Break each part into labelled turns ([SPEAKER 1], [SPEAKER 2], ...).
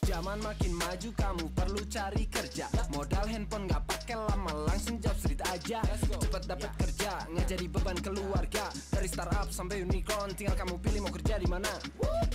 [SPEAKER 1] Zaman makin maju, kamu perlu cari kerja. Modal handphone gak pakai lama, langsung Jobstreet aja. Cepat dapat kerja, nggak jadi beban keluarga. Dari startup sampai unicorn, tinggal kamu pilih mau kerja di mana.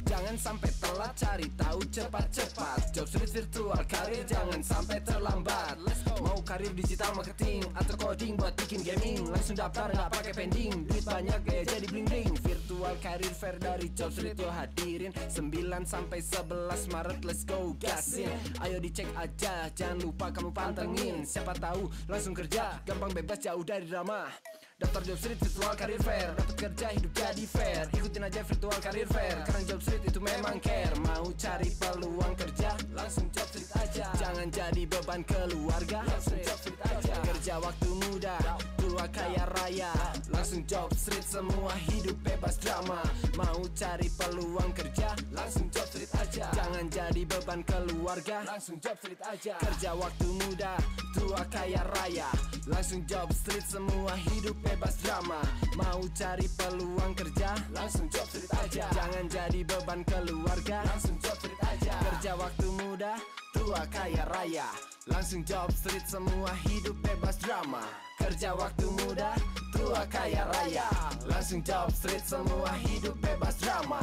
[SPEAKER 1] Jangan sampai telat, cari tahu cepat-cepat. Jobstreet Virtual Career, jangan sampai terlambat. Mau karir digital marketing atau coding buat bikin gaming, langsung daftar nggak pakai pending. Duit banyak gaya jadi bling bling. Virtual Career Fair dari Jobstreet yo hadirin 9 sampai 11 Maret, let's go gasin. Ayo dicek aja, jangan lupa kamu pantengin. Siapa tahu langsung kerja, gampang bebas jauh dari drama. Daftar Jobstreet Virtual Career Fair, dapat kerja hidup jadi fair. Ikutin aja Virtual Career Fair, karena Jobstreet itu memang care. Mau cari peluang kerja, langsung Jobstreet aja. Jangan jadi beban keluarga, langsung Jobstreet aja. Kerja waktu muda, tua kaya raya, langsung Jobstreet, semua hidup bebas drama. Mau cari peluang kerja, langsung Jobstreet aja. Jangan jadi beban keluarga, langsung Jobstreet aja. Kerja waktu muda, tua kaya raya, langsung Jobstreet, semua hidup bebas drama. Mau cari peluang kerja, langsung Jobstreet aja. Jangan jadi beban keluarga, langsung Jobstreet aja. Kerja waktu muda, tua kaya raya, langsung Jobstreet, semua hidup bebas drama. Kerja waktu muda, tua kaya raya, langsung Jobstreet, semua hidup bebas drama.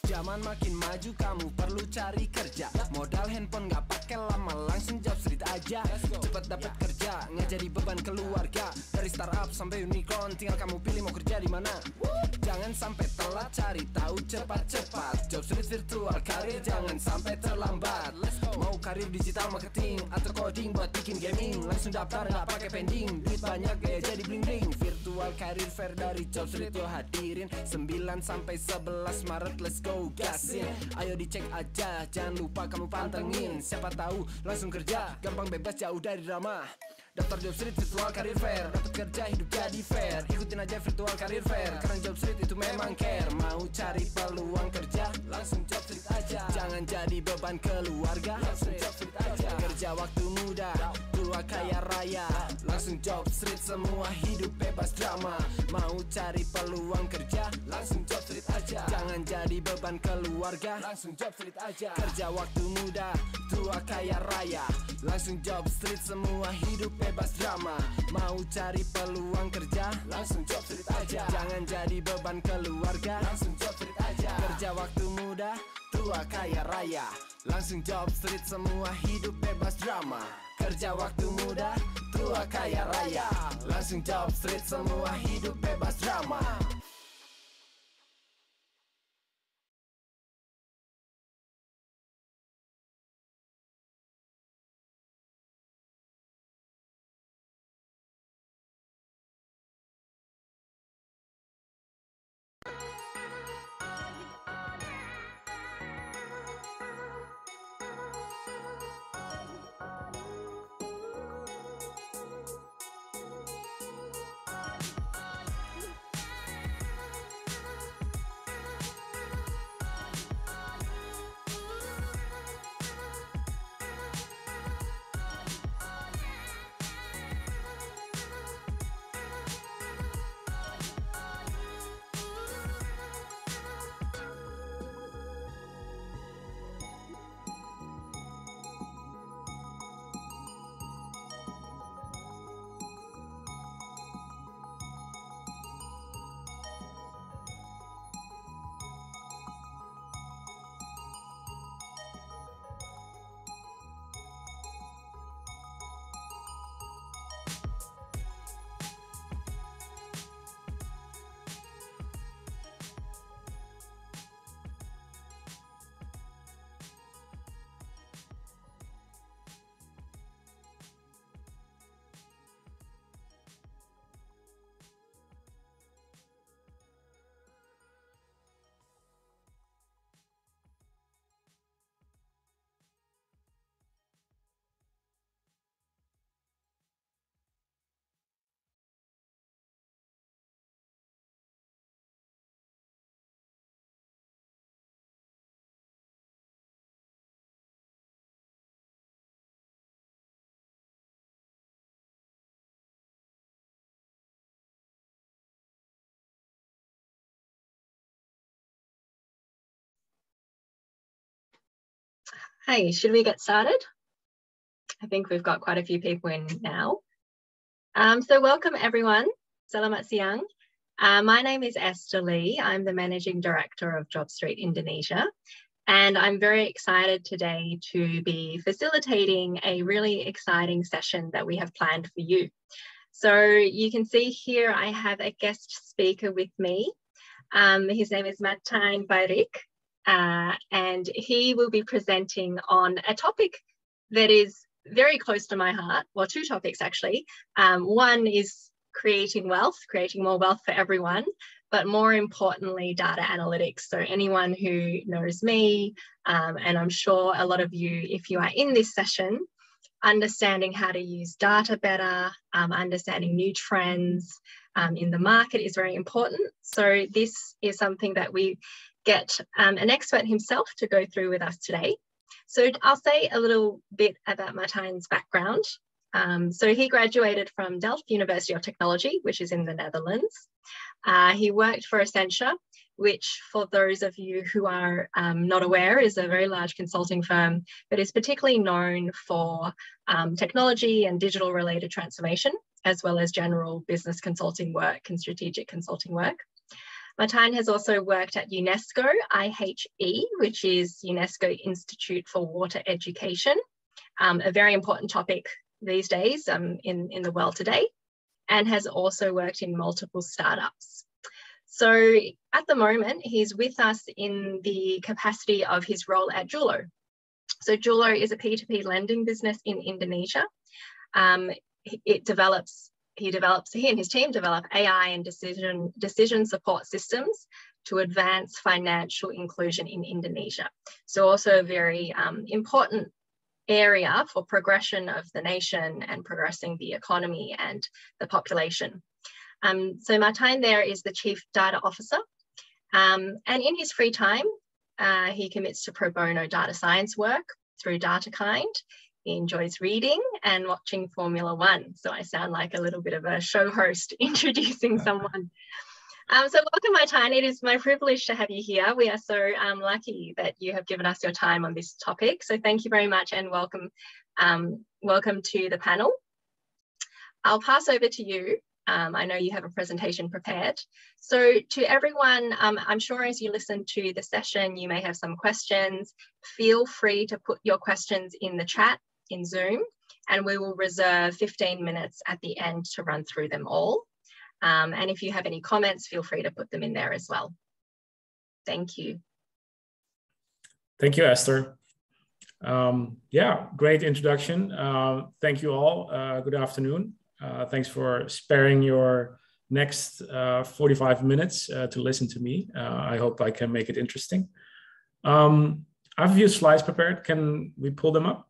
[SPEAKER 1] Zaman makin maju, kamu perlu cari kerja. Modal handphone gak pakai lama, langsung Jobstreet aja. Cepat dapat kerja, nggak jadi beban keluarga. Dari startup sampai unicorn, tinggal kamu pilih mau kerja di mana. Jangan sampai telat, cari tahu cepat-cepat. Jobstreet Virtual Career, jangan sampai terlambat. Mau karir digital marketing atau coding buat bikin gaming, langsung daftar nggak pakai pending. Duit banyak gaya jadi bling bling. Virtual Career Fair dari Jobstreet yo hadirin 9 sampai 11 Maret, let's go gasin. Ayo dicek aja, jangan lupa kamu pantengin. Siapa tahu langsung kerja, gampang bebas jauh dari drama. Daftar Jobstreet Virtual Career Fair, dapat kerja hidup jadi fair. Ikutin aja Virtual Career Fair, karena Jobstreet itu memang care. Mau cari peluang kerja, langsung Jobstreet aja. Jangan jadi beban keluarga, langsung Jobstreet aja. Kerja waktu muda, tua kaya raya, langsung Jobstreet. Semua hidup bebas drama. Mau cari peluang kerja, langsung Jobstreet aja. Jangan jadi beban keluarga, langsung Jobstreet aja. Kerja waktu muda, tua kaya raya, langsung Jobstreet. Semua hidup bebas drama. Mau cari peluang kerja, langsung Jobstreet aja. Jangan jadi beban keluarga, langsung Jobstreet aja. Kerja waktu muda, tua kaya raya, langsung Jobstreet. Semua hidup bebas drama. Kerja waktu muda, tua kaya raya, langsung Jobstreet. Semua hidup bebas drama.
[SPEAKER 2] Hey, should we get started? I think we've got quite a few people in now. So welcome everyone. Selamat siang. My name is Esther Lee. I'm the Managing Director of Jobstreet Indonesia. And I'm very excited today to be facilitating a really exciting session that we have planned for you. So you can see here I have a guest speaker with me. His name is Martijn Wieriks. And he will be presenting on a topic that is very close to my heart. Well, two topics actually. One is creating wealth, creating more wealth for everyone, but more importantly, data analytics. So anyone who knows me, and I'm sure a lot of you, if you are in this session, understanding how to use data better, understanding new trends in the market is very important. So this is something that we get an expert himself to go through with us today. So I'll say a little bit about Martijn's background. So he graduated from Delft University of Technology, which is in the Netherlands. He worked for Accenture, which for those of you who are not aware is a very large consulting firm that is particularly known for technology and digital related transformation, as well as general business consulting work and strategic consulting work. Martijn has also worked at UNESCO, IHE, which is UNESCO Institute for Water Education, a very important topic these days in the world today, and has also worked in multiple startups. So at the moment, he's with us in the capacity of his role at Julo. So Julo is a P2P lending business in Indonesia. He and his team develop AI and decision support systems to advance financial inclusion in Indonesia. So also a very important area for progression of the nation and progressing the economy and the population. So Martijn there is the Chief Data Officer, and in his free time, he commits to pro bono data science work through DataKind. He enjoys reading and watching Formula One. So I sound like a little bit of a show host introducing someone. So welcome, Martijn. It is my privilege to have you here. We are so lucky that you have given us your time on this topic. So thank you very much and welcome, welcome to the panel. I'll pass over to you. I know you have a presentation prepared. So to everyone, I'm sure as you listen to the session, you may have some questions. Feel free to put your questions in the chat in Zoom, and we will reserve 15 minutes at the end to run through them all. And if you have any comments, feel free to put them in there as well. Thank you.
[SPEAKER 3] Thank you, Esther. Yeah, great introduction. Thank you all. Good afternoon. Thanks for sparing your next 45 minutes to listen to me. I hope I can make it interesting. I have a few slides prepared. Can we pull them up?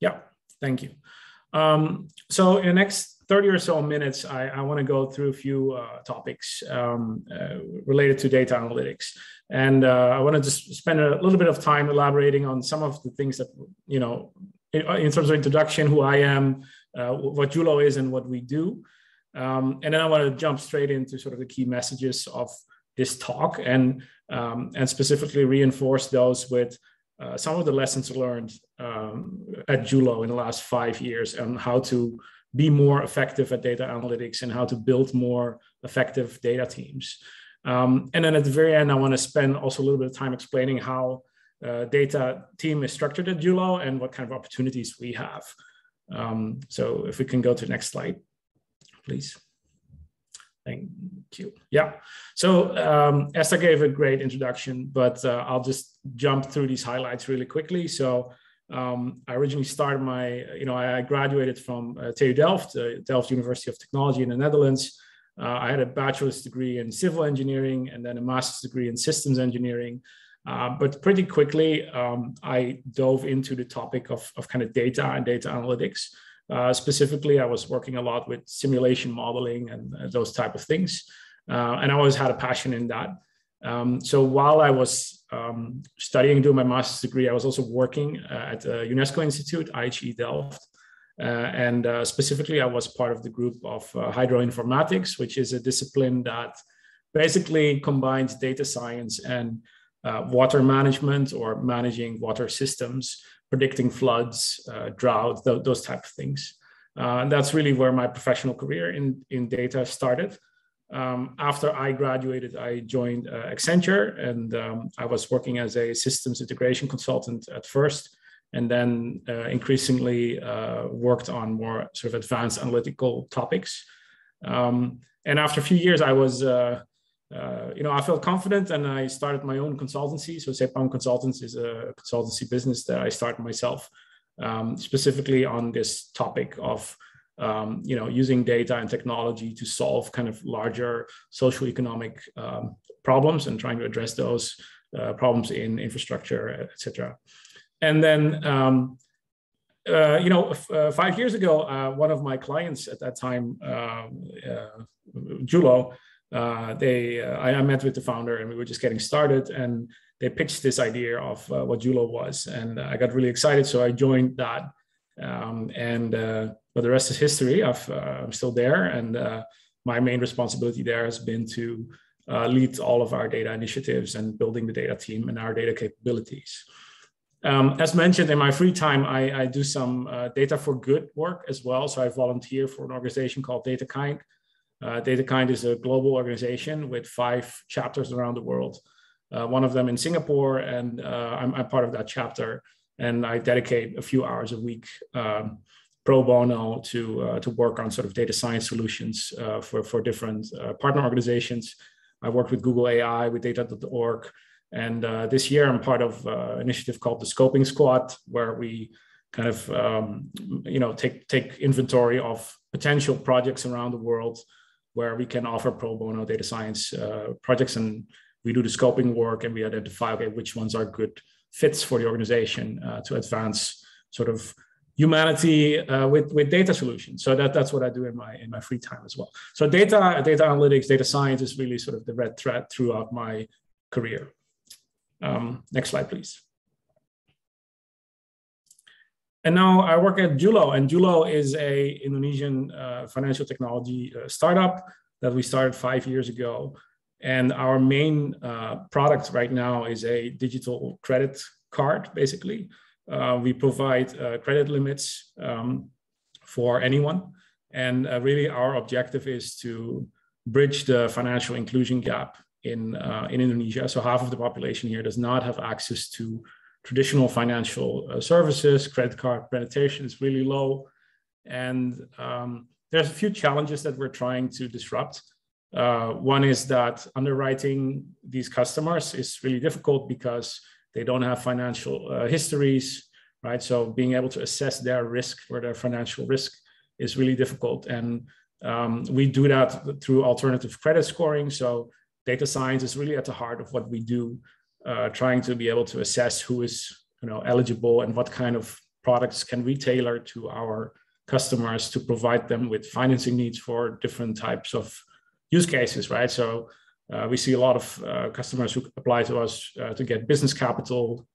[SPEAKER 3] Yeah, thank you. So in the next 30 or so minutes, I want to go through a few topics related to data analytics. And I want to just spend a little bit of time elaborating on some of the things that, you know, in terms of introduction, who I am, what Julo is and what we do. And then I want to jump straight into sort of the key messages of this talk and specifically reinforce those with some of the lessons learned at Julo in the last 5 years on how to be more effective at data analytics and how to build more effective data teams. And then at the very end, I want to spend also a little bit of time explaining how data team is structured at Julo and what kind of opportunities we have. So if we can go to the next slide, please. Thank you. Yeah, so Esther gave a great introduction, but I'll just jump through these highlights really quickly. So I originally started my, I graduated from TU Delft, Delft University of Technology in the Netherlands. I had a bachelor's degree in civil engineering and then a master's degree in systems engineering. But pretty quickly, I dove into the topic of kind of data and data analytics. Specifically, I was working a lot with simulation modeling and those type of things. And I always had a passion in that. So while I was studying, doing my master's degree, I was also working at a UNESCO Institute, IHE Delft. And specifically, I was part of the group of hydroinformatics, which is a discipline that basically combines data science and water management or managing water systems, predicting floods, drought, those type of things. And that's really where my professional career in data started. After I graduated, I joined Accenture, and I was working as a systems integration consultant at first, and then increasingly worked on more sort of advanced analytical topics. And after a few years, I was, I felt confident, and I started my own consultancy. So SAMPAI Consultants is a consultancy business that I started myself, specifically on this topic of using data and technology to solve kind of larger socioeconomic problems and trying to address those problems in infrastructure, etc. And then, 5 years ago, one of my clients at that time, Julo, I met with the founder and we were just getting started, and they pitched this idea of what Julo was, and I got really excited. So I joined that, but the rest is history. I'm still there, and my main responsibility there has been to lead all of our data initiatives and building the data team and our data capabilities. As mentioned, in my free time, I do some data for good work as well. So I volunteer for an organization called DataKind. DataKind is a global organization with 5 chapters around the world. One of them in Singapore, and I'm part of that chapter. And I dedicate a few hours a week pro bono to work on sort of data science solutions for different partner organizations. I worked with Google AI, with data.org. And this year, I'm part of an initiative called the Scoping Squad, where we kind of, take inventory of potential projects around the world where we can offer pro bono data science projects. And we do the scoping work and we identify, okay, which ones are good fits for the organization to advance sort of humanity with data solutions. So that's what I do in my free time as well. So data analytics, data science is really sort of the red thread throughout my career. Next slide, please. And now I work at Julo, and Julo is a Indonesian financial technology startup that we started 5 years ago. And our main product right now is a digital credit card, basically. We provide credit limits for anyone. And really our objective is to bridge the financial inclusion gap in Indonesia. So half of the population here does not have access to traditional financial services. Credit card penetration is really low. And there's a few challenges that we're trying to disrupt. One is that underwriting these customers is really difficult because they don't have financial histories, right? So being able to assess their risk or their financial risk is really difficult. And we do that through alternative credit scoring. So data science is really at the heart of what we do, trying to be able to assess who is eligible and what kind of products can we tailor to our customers to provide them with financing needs for different types of use cases, right? So we see a lot of customers who apply to us to get business capital,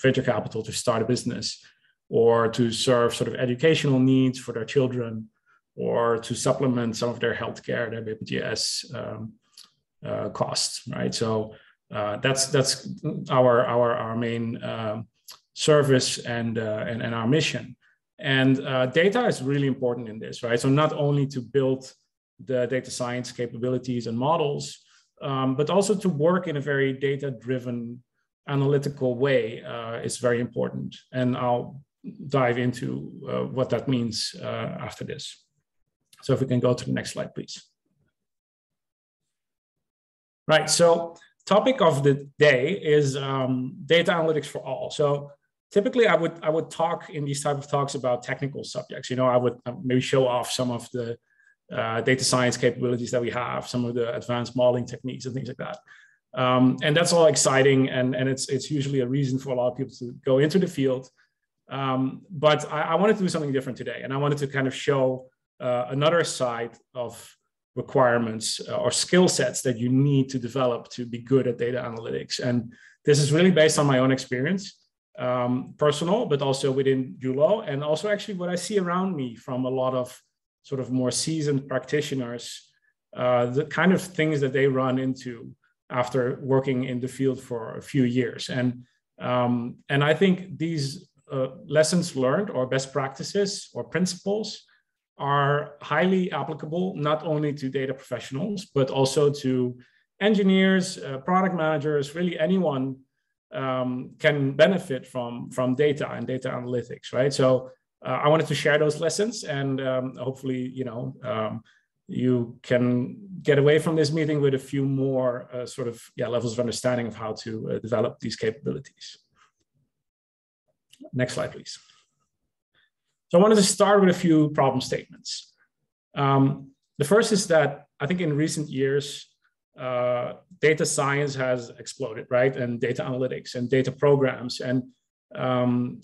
[SPEAKER 3] venture capital to start a business, or to serve sort of educational needs for their children, or to supplement some of their healthcare, their BPJS costs, right? So that's our main service and our mission. And data is really important in this, right? So not only to build the data science capabilities and models, but also to work in a very data-driven, analytical way is very important. And I'll dive into what that means after this. So if we can go to the next slide, please. Right, so topic of the day is data analytics for all. So typically I would talk in these type of talks about technical subjects. I would maybe show off some of the data science capabilities that we have, some of the advanced modeling techniques and things like that. And that's all exciting. And it's usually a reason for a lot of people to go into the field. But I wanted to do something different today. And I wanted to kind of show another side of requirements or skill sets that you need to develop to be good at data analytics. And this is really based on my own experience, personal, but also within Julo, and also actually what I see around me from a lot of sort of more seasoned practitioners, the kind of things that they run into after working in the field for a few years. And I think these lessons learned or best practices or principles are highly applicable, not only to data professionals, but also to engineers, product managers, really anyone can benefit from data and data analytics, right? So I wanted to share those lessons, and hopefully, you can get away from this meeting with a few more levels of understanding of how to develop these capabilities. Next slide, please. So I wanted to start with a few problem statements. The first is that I think in recent years, data science has exploded, right? And data analytics and data programs. And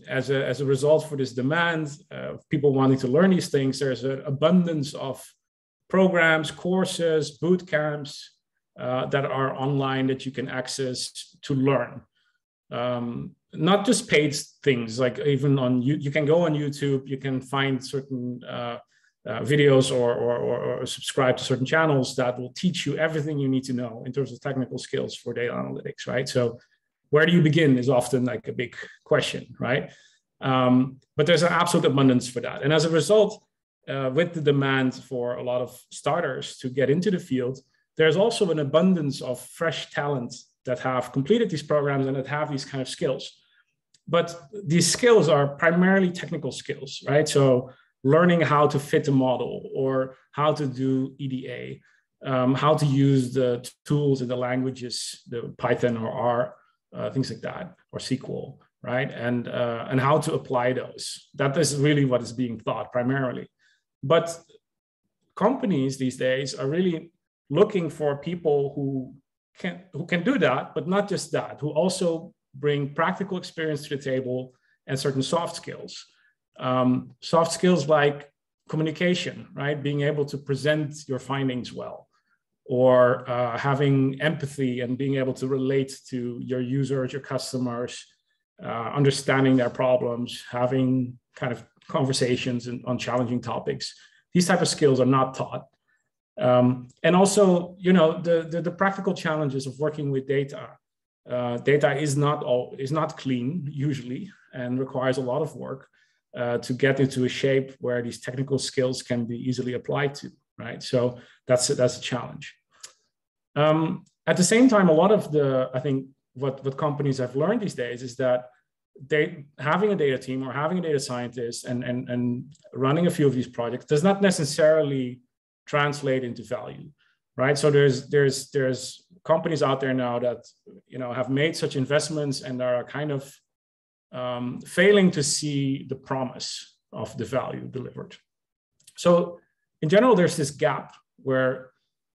[SPEAKER 3] as a result for this demand of people wanting to learn these things, there's an abundance of programs, courses, boot camps that are online that you can access to learn. Not just paid things, like even on you can go on YouTube, you can find certain videos or subscribe to certain channels that will teach you everything you need to know in terms of technical skills for data analytics, right? So where do you begin is often like a big question, right? But there's an absolute abundance for that. And as a result, with the demand for a lot of starters to get into the field, there's also an abundance of fresh talent that have completed these programs and that have these kind of skills. But these skills are primarily technical skills, right? So learning how to fit a model or how to do EDA, how to use the tools and the languages, the Python or R, things like that, or SQL, right? And how to apply those. That is really what is being taught primarily. But companies these days are really looking for people who can do that, but not just that, who also bring practical experience to the table and certain soft skills. Soft skills like communication, right? Being able to present your findings well, or having empathy and being able to relate to your users, your customers, understanding their problems, having kind of conversations on challenging topics. These type of skills are not taught. And also, you know, the practical challenges of working with data. Data is not clean usually, and requires a lot of work to get into a shape where these technical skills can be easily applied to, right? So that's a challenge. At the same time, a lot of I think what companies have learned these days is that having a data team or having a data scientist and running a few of these projects does not necessarily translate into value, right? So there's companies out there now that, you know, have made such investments and are kind of failing to see the promise of the value delivered. So in general, there's this gap where,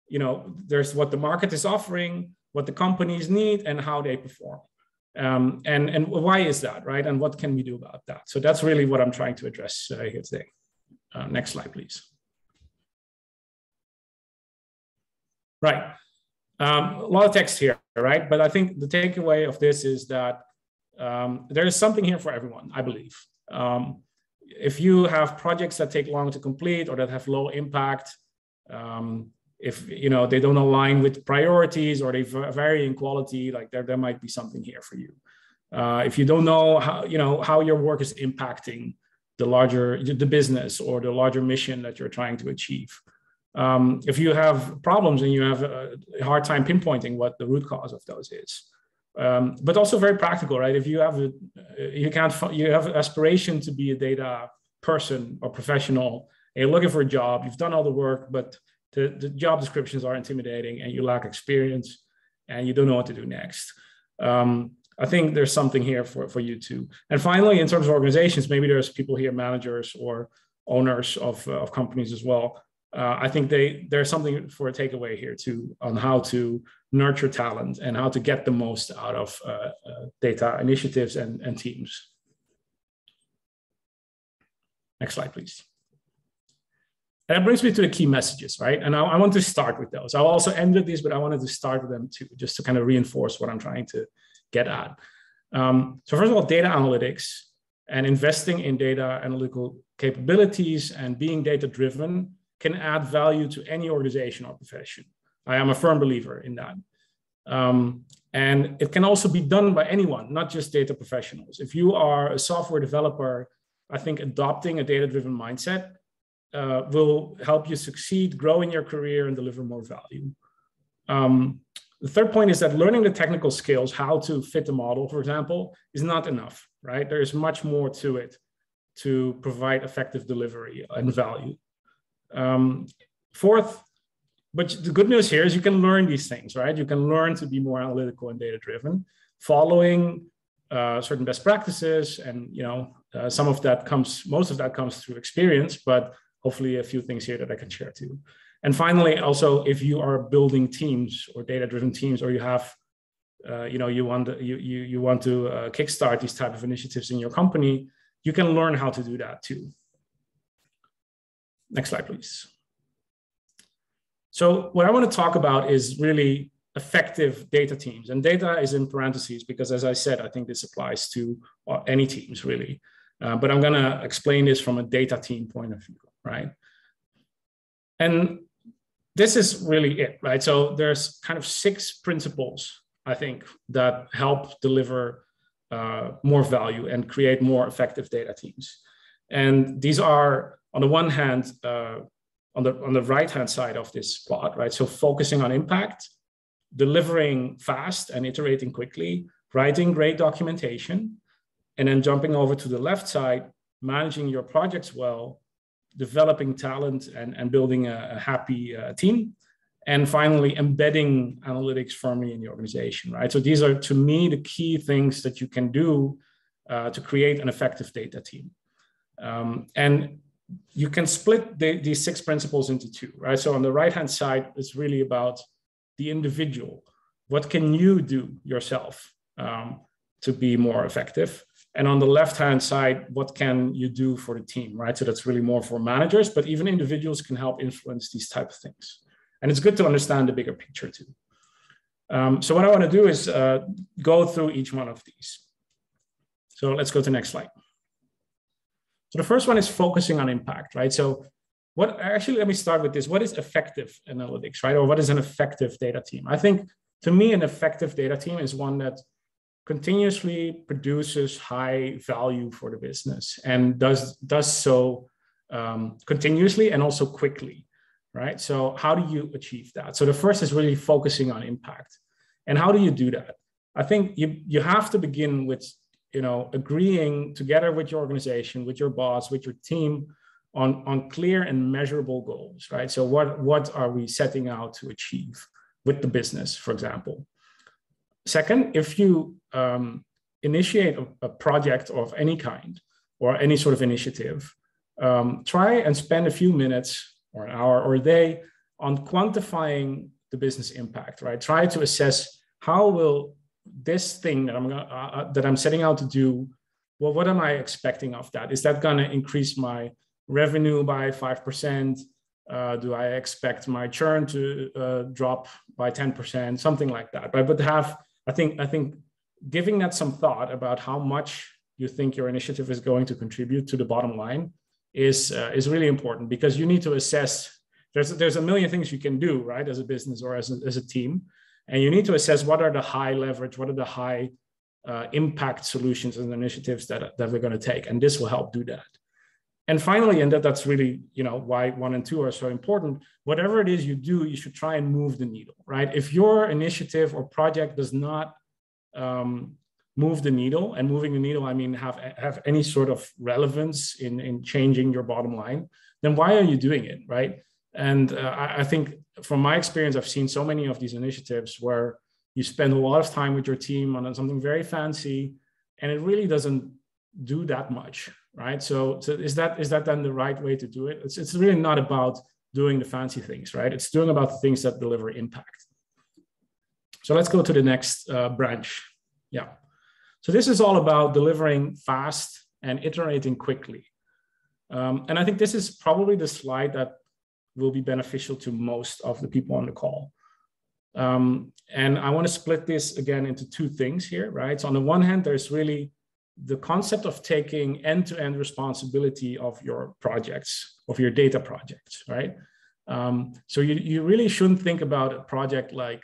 [SPEAKER 3] you know, there's what the market is offering, what the companies need, and how they perform. And why is that, right? And what can we do about that? So that's really what I'm trying to address here today. Next slide, please. Right. A lot of text here, right? But I think the takeaway of this is that there is something here for everyone, I believe. If you have projects that take long to complete or that have low impact, if, you know, they don't align with priorities or they vary in quality, like there might be something here for you. If you don't know how your work is impacting the business or the larger mission that you're trying to achieve. If you have problems and you have a hard time pinpointing what the root cause of those is. But also very practical, right? If you have you have aspiration to be a data person or professional, and you're looking for a job, you've done all the work, but the job descriptions are intimidating and you lack experience and you don't know what to do next. I think there's something here for you too. And finally, in terms of organizations, maybe there's people here, managers or owners of companies as well. I think there's something for a takeaway here too on how to nurture talent and how to get the most out of data initiatives and teams. Next slide, please. And that brings me to the key messages, right? And I want to start with those. I'll also end with these, but I wanted to start with them too, just to kind of reinforce what I'm trying to get at. So first of all, data analytics and investing in data analytical capabilities and being data-driven can add value to any organization or profession. I am a firm believer in that. And it can also be done by anyone, not just data professionals. If you are a software developer, I think adopting a data-driven mindset will help you succeed, grow in your career, and deliver more value. The third point is that learning the technical skills, how to fit the model, for example, is not enough, right? There is much more to it to provide effective delivery and value. Fourth, but the good news here is you can learn these things, right? You can learn to be more analytical and data-driven, following certain best practices, and most of that comes through experience, but hopefully a few things here that I can share too. And finally, also, if you are building teams or data-driven teams, or you have, you want to kickstart these type of initiatives in your company, you can learn how to do that too. Next slide, please. So what I want to talk about is really effective data teams, and data is in parentheses because, as I said, I think this applies to any teams really. But I'm going to explain this from a data team point of view, right? And this is really it, right? So there's kind of 6 principles, I think, that help deliver more value and create more effective data teams. And these are, on the one hand, on the right-hand side of this plot, right? So focusing on impact, delivering fast and iterating quickly, writing great documentation, and then jumping over to the left side, managing your projects well, developing talent and building a happy team, and finally embedding analytics firmly in the organization, right? So these are, to me, the key things that you can do to create an effective data team. And you can split these 6 principles into 2, right? So on the right-hand side, it's really about the individual. what can you do yourself to be more effective? And on the left-hand side, what can you do for the team, right? So that's really more for managers, but even individuals can help influence these type of things. And it's good to understand the bigger picture too. So what I want to do is go through each one of these. So let's go to the next slide. So the first one is focusing on impact, right? So let me start with this. What is effective analytics, right? Or what is an effective data team? I think, to me, an effective data team is one that continuously produces high value for the business and does so continuously and also quickly, right? So how do you achieve that? So the first is really focusing on impact. And how do you do that? I think you have to begin with, agreeing together with your organization, with your boss, with your team on clear and measurable goals, right? So what are we setting out to achieve with the business, for example? Second, if you initiate a project of any kind or any sort of initiative, try and spend a few minutes or an hour or a day on quantifying the business impact, right? Try to assess how will this thing that I'm setting out to do, well, what am I expecting of that? Is that going to increase my revenue by 5%? Do I expect my churn to drop by 10%? Something like that, right? But I think giving that some thought about how much you think your initiative is going to contribute to the bottom line is really important, because you need to assess. There's a million things you can do, right, as a business or as a team, and you need to assess what are the high leverage, what are the high impact solutions and initiatives that we're going to take, and this will help do that. And finally, and that's really why 1 and 2 are so important. Whatever it is you do, you should try and move the needle, right? If your initiative or project does not move the needle, and moving the needle, I mean have any sort of relevance in changing your bottom line, then why are you doing it, right? And I think from my experience, I've seen so many of these initiatives where you spend a lot of time with your team on something very fancy, and it really doesn't do that much, right? So is that then the right way to do it? It's really not about doing the fancy things, right? It's doing about the things that deliver impact. So let's go to the next branch. Yeah. So this is all about delivering fast and iterating quickly. And I think this is probably the slide that will be beneficial to most of the people on the call. And I want to split this again into 2 things here, right? So on the one hand, there's really the concept of taking end-to-end responsibility of your projects, of your data projects, right? So you really shouldn't think about a project like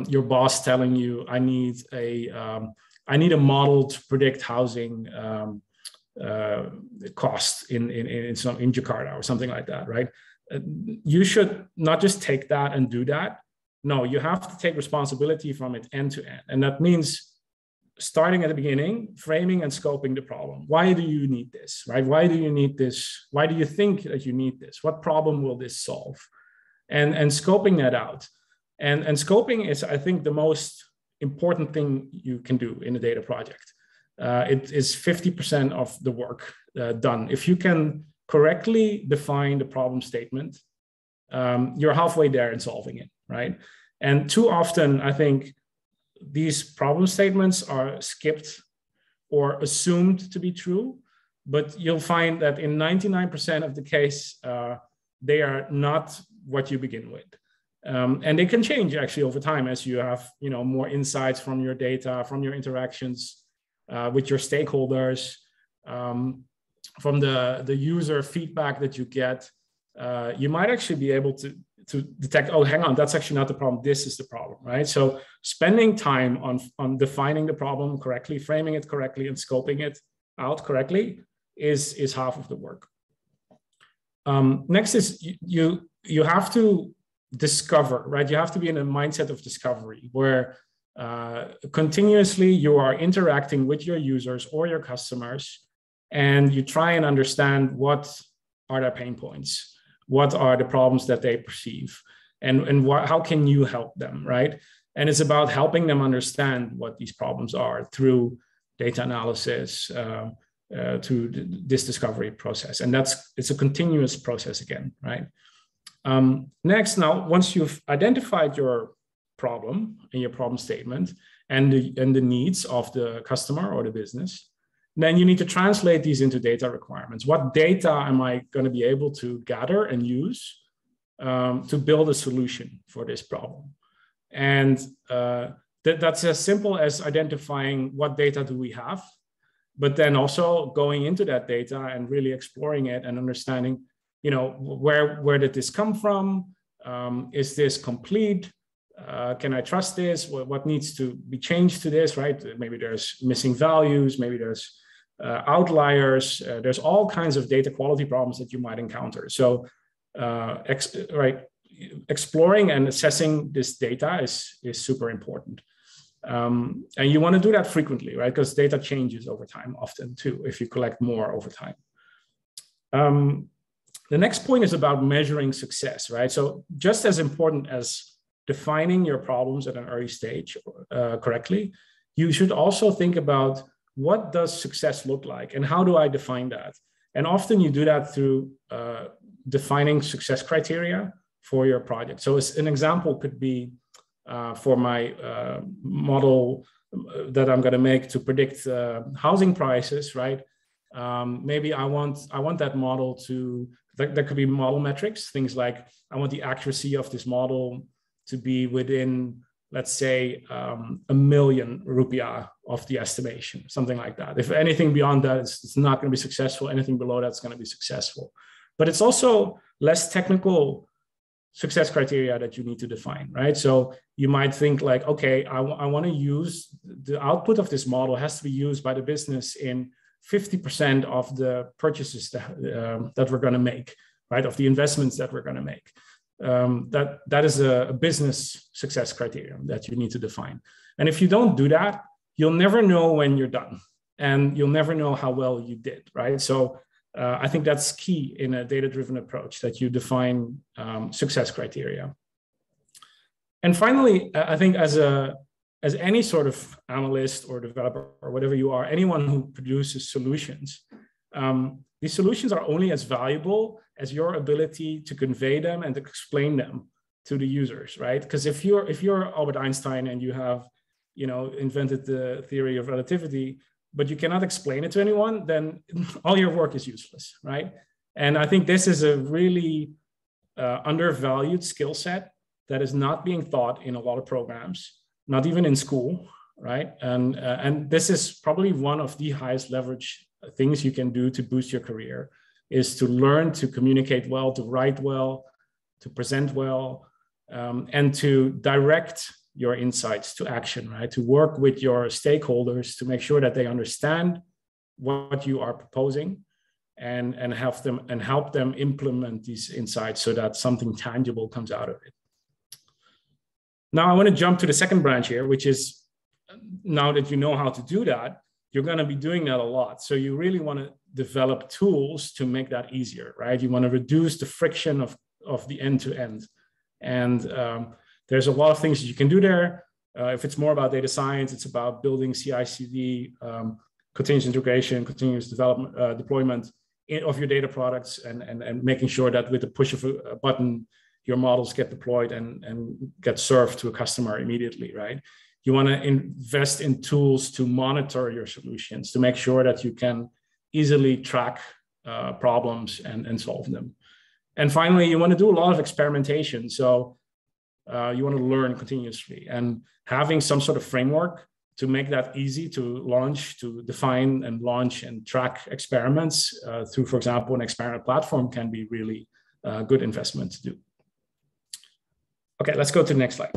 [SPEAKER 3] your boss telling you, I need a model to predict housing cost in Jakarta or something like that, right? You should not just take that and do that. No, you have to take responsibility from it end to end. And that means starting at the beginning, framing and scoping the problem. Why do you need this, right? Why do you need this? Why do you think that you need this? What problem will this solve? And scoping that out. And scoping is, I think, the most important thing you can do in a data project. It is 50% of the work done. If you can correctly define the problem statement, you're halfway there in solving it, right? And too often, I think these problem statements are skipped or assumed to be true, but you'll find that in 99% of the case, they are not what you begin with. And they can change actually over time as you have more insights from your data, from your interactions with your stakeholders, from the user feedback that you get. You might actually be able to detect, oh, hang on, that's actually not the problem, this is the problem, right? So spending time on defining the problem correctly, framing it correctly, and scoping it out correctly is half of the work. Next is you have to discover, right? You have to be in a mindset of discovery where continuously you are interacting with your users or your customers, and you try and understand what are their pain points, what are the problems that they perceive, and how can you help them, right? And it's about helping them understand what these problems are through data analysis, to this discovery process. And it's a continuous process again, right? Next, now, once you've identified your problem in your problem statement and the needs of the customer or the business, then you need to translate these into data requirements. What data am I going to be able to gather and use to build a solution for this problem? And that's as simple as identifying what data do we have, but then also going into that data and really exploring it and understanding, where did this come from? Is this complete? Can I trust this? What needs to be changed to this, right? Maybe there's missing values, maybe there's outliers. There's all kinds of data quality problems that you might encounter. So, exploring and assessing this data is super important. And you want to do that frequently, right? Because data changes over time often too, if you collect more over time. The next point is about measuring success, right? So just as important as defining your problems at an early stage correctly, you should also think about what does success look like and how do I define that? And often you do that through defining success criteria for your project. So as an example could be for my model that I'm going to make to predict housing prices, right? Maybe I want that model to, there could be model metrics, things like I want the accuracy of this model to be within, let's say, 1 million rupiah of the estimation, something like that. If anything beyond that, it's not going to be successful. Anything below that's going to be successful. But it's also less technical success criteria that you need to define, right? So you might think like, okay, I want to use the output of this model has to be used by the business in 50% of the purchases that we're going to make, right? Of the investments that we're going to make. That is a business success criteria that you need to define. And if you don't do that, you'll never know when you're done and you'll never know how well you did, right? So I think that's key in a data-driven approach, that you define success criteria. And finally, I think as any sort of analyst or developer or whatever you are, anyone who produces solutions, these solutions are only as valuable as your ability to convey them and to explain them to the users, right? Because if you're Albert Einstein and you have, invented the theory of relativity, but you cannot explain it to anyone, then all your work is useless, right? And I think this is a really undervalued skill set that is not being taught in a lot of programs, not even in school, right? And this is probably one of the highest leverage things you can do to boost your career, is to learn to communicate well, to write well, to present well, and to direct your insights to action, right? To work with your stakeholders to make sure that they understand what you are proposing and help them implement these insights so that something tangible comes out of it. Now I want to jump to the second branch here, which is, now that you know how to do that, you're going to be doing that a lot. So you really want to develop tools to make that easier, right? You want to reduce the friction of the end to end. And there's a lot of things that you can do there. If it's more about data science, it's about building CI/CD, continuous integration, continuous development, deployment of your data products, and making sure that with the push of a button, your models get deployed and get served to a customer immediately, right? You want to invest in tools to monitor your solutions, to make sure that you can easily track problems and solve them. And finally, you want to do a lot of experimentation. So you want to learn continuously, and having some sort of framework to make that easy to launch, to define and launch and track experiments through, for example, an experiment platform can be really a good investment to do. Okay, let's go to the next slide.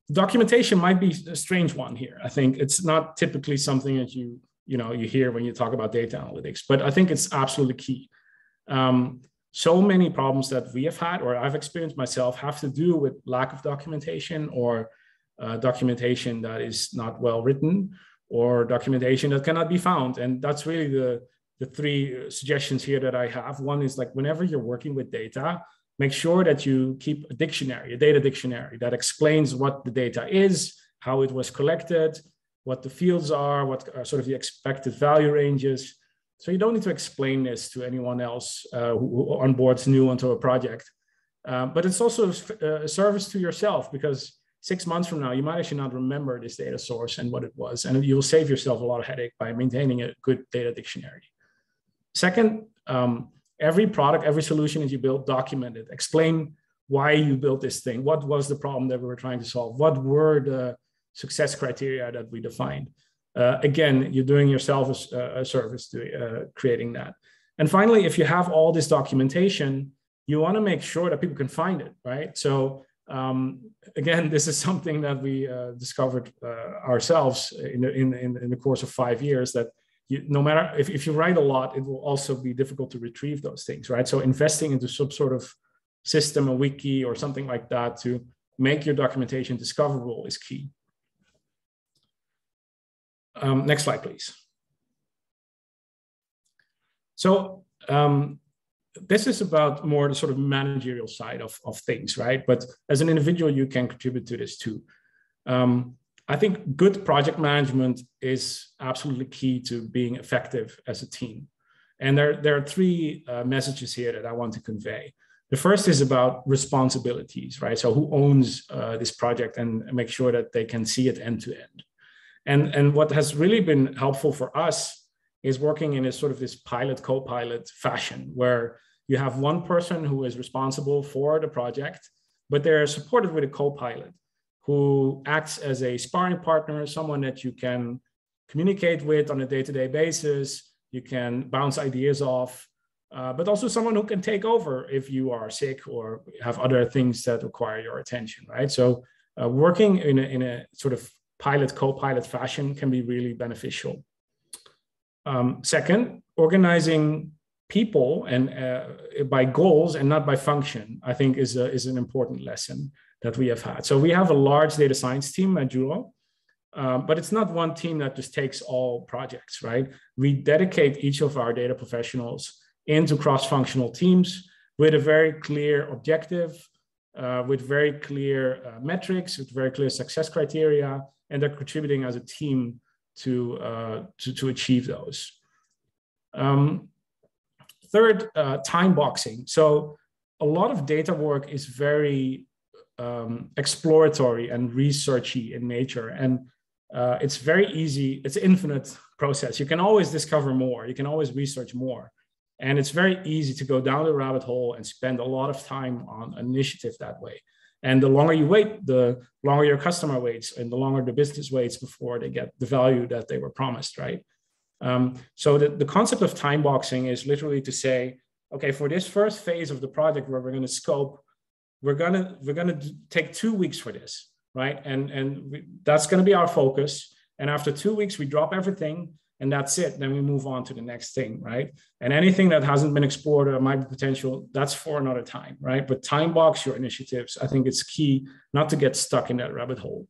[SPEAKER 3] Documentation might be a strange one here. I think it's not typically something that you hear when you talk about data analytics, but I think it's absolutely key. So many problems that we have had, or I've experienced myself, have to do with lack of documentation, or documentation that is not well written, or documentation that cannot be found. And that's really the three suggestions here that I have. One is like, whenever you're working with data, make sure that you keep a dictionary, a data dictionary that explains what the data is, how it was collected, what the fields are, what are sort of the expected value ranges, So you don't need to explain this to anyone else who onboards new onto a project. But it's also a service to yourself, because 6 months from now, you might actually not remember this data source and what it was. And you'll save yourself a lot of headache by maintaining a good data dictionary. Second, every product, every solution that you build, document it. Explain why you built this thing. What was the problem that we were trying to solve? What were the success criteria that we defined? Again, you're doing yourself a service to creating that. And finally, if you have all this documentation, you want to make sure that people can find it, right? So again, this is something that we discovered ourselves in the course of 5 years, that no matter if you write a lot, it will also be difficult to retrieve those things, right? So investing into some sort of system, a wiki or something like that to make your documentation discoverable is key. Next slide, please. So this is about more the sort of managerial side of things, right? But as an individual, you can contribute to this too. I think good project management is absolutely key to being effective as a team. And there are three messages here that I want to convey. The first is about responsibilities, right? So who owns this project, and make sure that they can see it end to end. And what has really been helpful for us is working in a sort of this pilot, co-pilot fashion, where you have one person who is responsible for the project, but they're supported with a co-pilot who acts as a sparring partner, someone that you can communicate with on a day-to-day basis. You can bounce ideas off, but also someone who can take over if you are sick or have other things that require your attention, right? So working in a sort of pilot, co-pilot fashion can be really beneficial. Second, organizing people and by goals and not by function, I think is an important lesson that we have had. So we have a large data science team at Julo, but it's not one team that just takes all projects, right? We dedicate each of our data professionals into cross-functional teams with a very clear objective, with very clear metrics, with very clear success criteria, and they're contributing as a team to achieve those. Third, time boxing. So a lot of data work is very exploratory and researchy in nature, and it's very easy. It's an infinite process. You can always discover more. You can always research more. And it's very easy to go down the rabbit hole and spend a lot of time on initiative that way. And the longer you wait, the longer your customer waits, and the longer the business waits before they get the value that they were promised, right? So the concept of time boxing is literally to say, okay, for this first phase of the project where we're going to scope, we're gonna take 2 weeks for this, right? And that's going to be our focus. And after 2 weeks, we drop everything, and that's it. Then we move on to the next thing, right? And anything that hasn't been explored or might be potential, that's for another time, right? But time box your initiatives. I think it's key not to get stuck in that rabbit hole.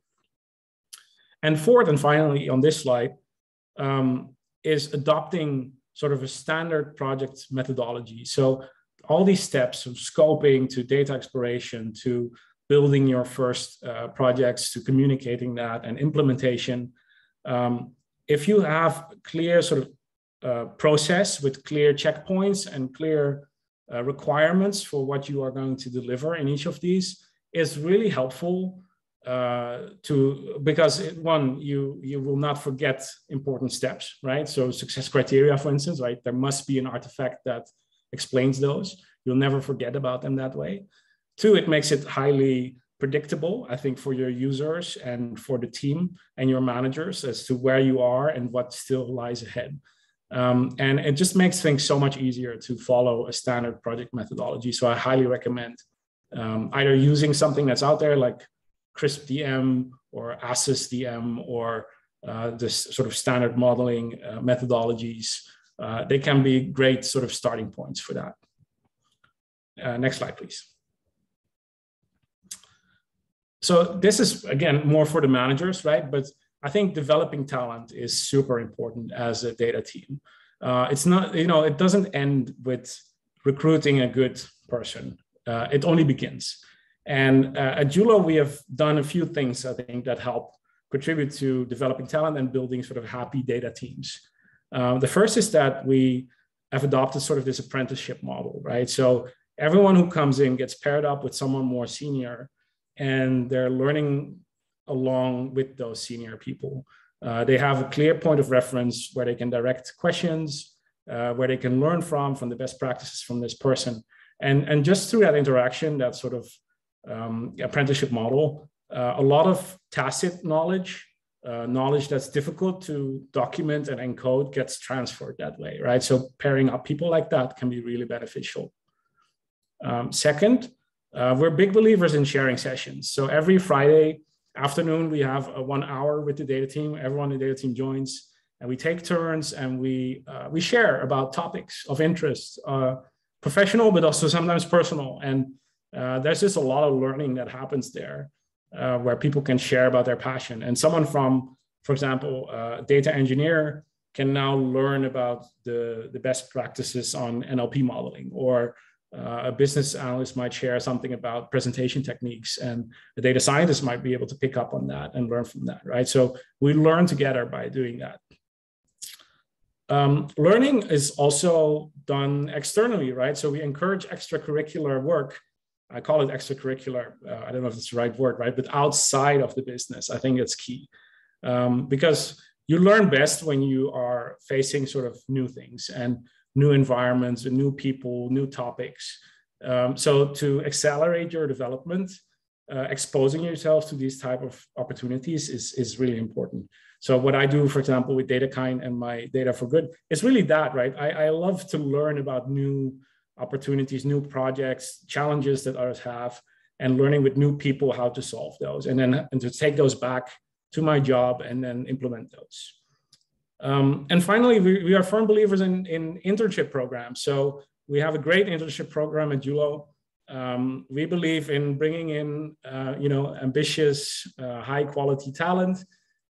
[SPEAKER 3] And fourth, and finally on this slide, is adopting sort of a standard project methodology. So all these steps from scoping to data exploration to building your first projects to communicating that and implementation. If you have clear sort of process with clear checkpoints and clear requirements for what you are going to deliver in each of these, is really helpful because one, you will not forget important steps, right? So success criteria, for instance, right? There must be an artifact that explains those. You'll never forget about them that way. Two, it makes it highly predictable, I think, for your users and for the team and your managers as to where you are and what still lies ahead. And it just makes things so much easier to follow a standard project methodology. So I highly recommend either using something that's out there like Crisp DM or Assist DM or this sort of standard modeling methodologies. They can be great sort of starting points for that. Next slide, please. So this is, again, more for the managers, right? But I think developing talent is super important as a data team. It's not, it doesn't end with recruiting a good person. It only begins. And at Julo, we have done a few things, I think, that help contribute to developing talent and building sort of happy data teams. The first is that we have adopted sort of this apprenticeship model, right? So everyone who comes in gets paired up with someone more senior, and they're learning along with those senior people. They have a clear point of reference where they can direct questions, where they can learn from the best practices from this person. And just through that interaction, that sort of apprenticeship model, a lot of tacit knowledge, knowledge that's difficult to document and encode gets transferred that way, right? So pairing up people like that can be really beneficial. Second, we're big believers in sharing sessions. So every Friday afternoon, we have a 1 hour with the data team. Everyone in the data team joins, and we take turns, and we share about topics of interest, professional, but also sometimes personal. And there's just a lot of learning that happens there, where people can share about their passion. And someone from, for example, a data engineer can now learn about the best practices on NLP modeling, or a business analyst might share something about presentation techniques, and a data scientist might be able to pick up on that and learn from that, right? So we learn together by doing that. Learning is also done externally, right? So we encourage extracurricular work. I call it extracurricular. I don't know if it's the right word, right? But outside of the business, I think it's key, because you learn best when you are facing sort of new things and new environments and new people, new topics. So to accelerate your development, exposing yourself to these type of opportunities is really important. So what I do, for example, with DataKind and my Data for Good, is really that, right? I love to learn about new opportunities, new projects, challenges that others have, and learning with new people how to solve those, and to take those back to my job and then implement those. And finally, we are firm believers in internship programs. So we have a great internship program at Julo. We believe in bringing in, ambitious, high quality talent.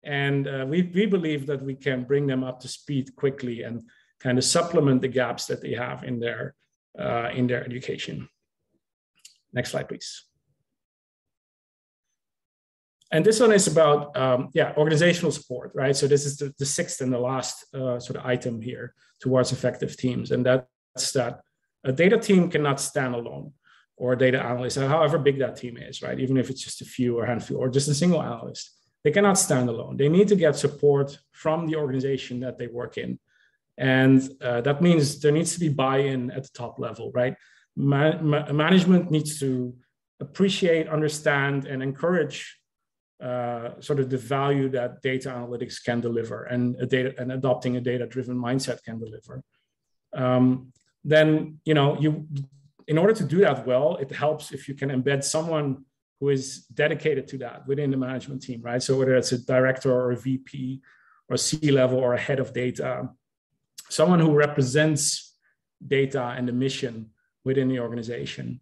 [SPEAKER 3] And we believe that we can bring them up to speed quickly and kind of supplement the gaps that they have in their education. Next slide, please. And this one is about, organizational support, right? So this is the sixth and the last sort of item here towards effective teams. And that's that a data team cannot stand alone, or a data analyst, however big that team is, right? Even if it's just a few or handful, or just a single analyst, they cannot stand alone. They need to get support from the organization that they work in. And that means there needs to be buy-in at the top level, right? Management needs to appreciate, understand, and encourage sort of the value that data analytics can deliver, and adopting a data-driven mindset can deliver. Then, in order to do that well, it helps if you can embed someone who is dedicated to that within the management team, right? So whether it's a director or a VP or C-level or a head of data, someone who represents data and the mission within the organization.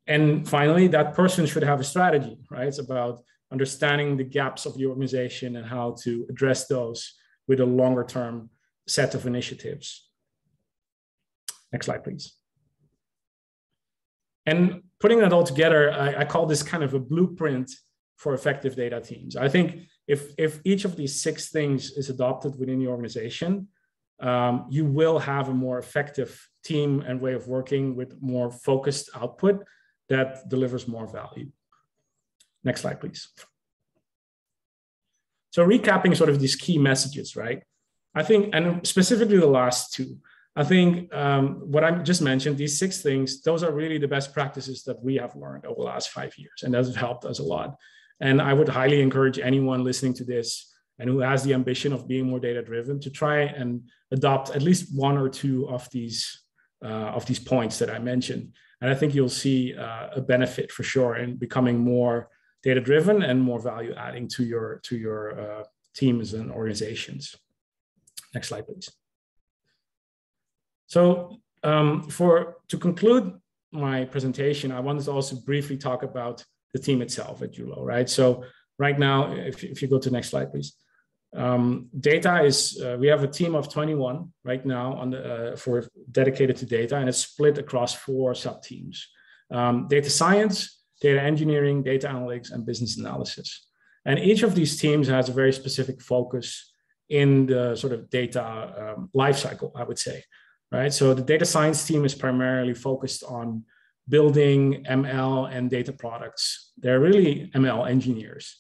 [SPEAKER 3] And finally, that person should have a strategy, right? It's about understanding the gaps of the organization and how to address those with a longer term set of initiatives. Next slide, please. And putting that all together, I call this kind of a blueprint for effective data teams. I think if each of these 6 things is adopted within the organization, you will have a more effective team and way of working with more focused output that delivers more value. Next slide, please. So recapping sort of these key messages, right? I think, and specifically the last 2, I think what I just mentioned, these 6 things, those are really the best practices that we have learned over the last 5 years, and that has helped us a lot. And I would highly encourage anyone listening to this and who has the ambition of being more data-driven to try and adopt at least 1 or 2 of these points that I mentioned. And I think you'll see a benefit for sure in becoming more data-driven and more value-adding to your teams and organizations. Next slide, please. So to conclude my presentation, I wanted to also briefly talk about the team itself at Julo, right? So right now, if you go to the next slide, please. Data is, we have a team of 21 right now for dedicated to data, and it's split across 4 sub-teams. Data science, data engineering, data analytics, and business analysis. And each of these teams has a very specific focus in the sort of data lifecycle, I would say, right? So the data science team is primarily focused on building ML and data products. They're really ML engineers,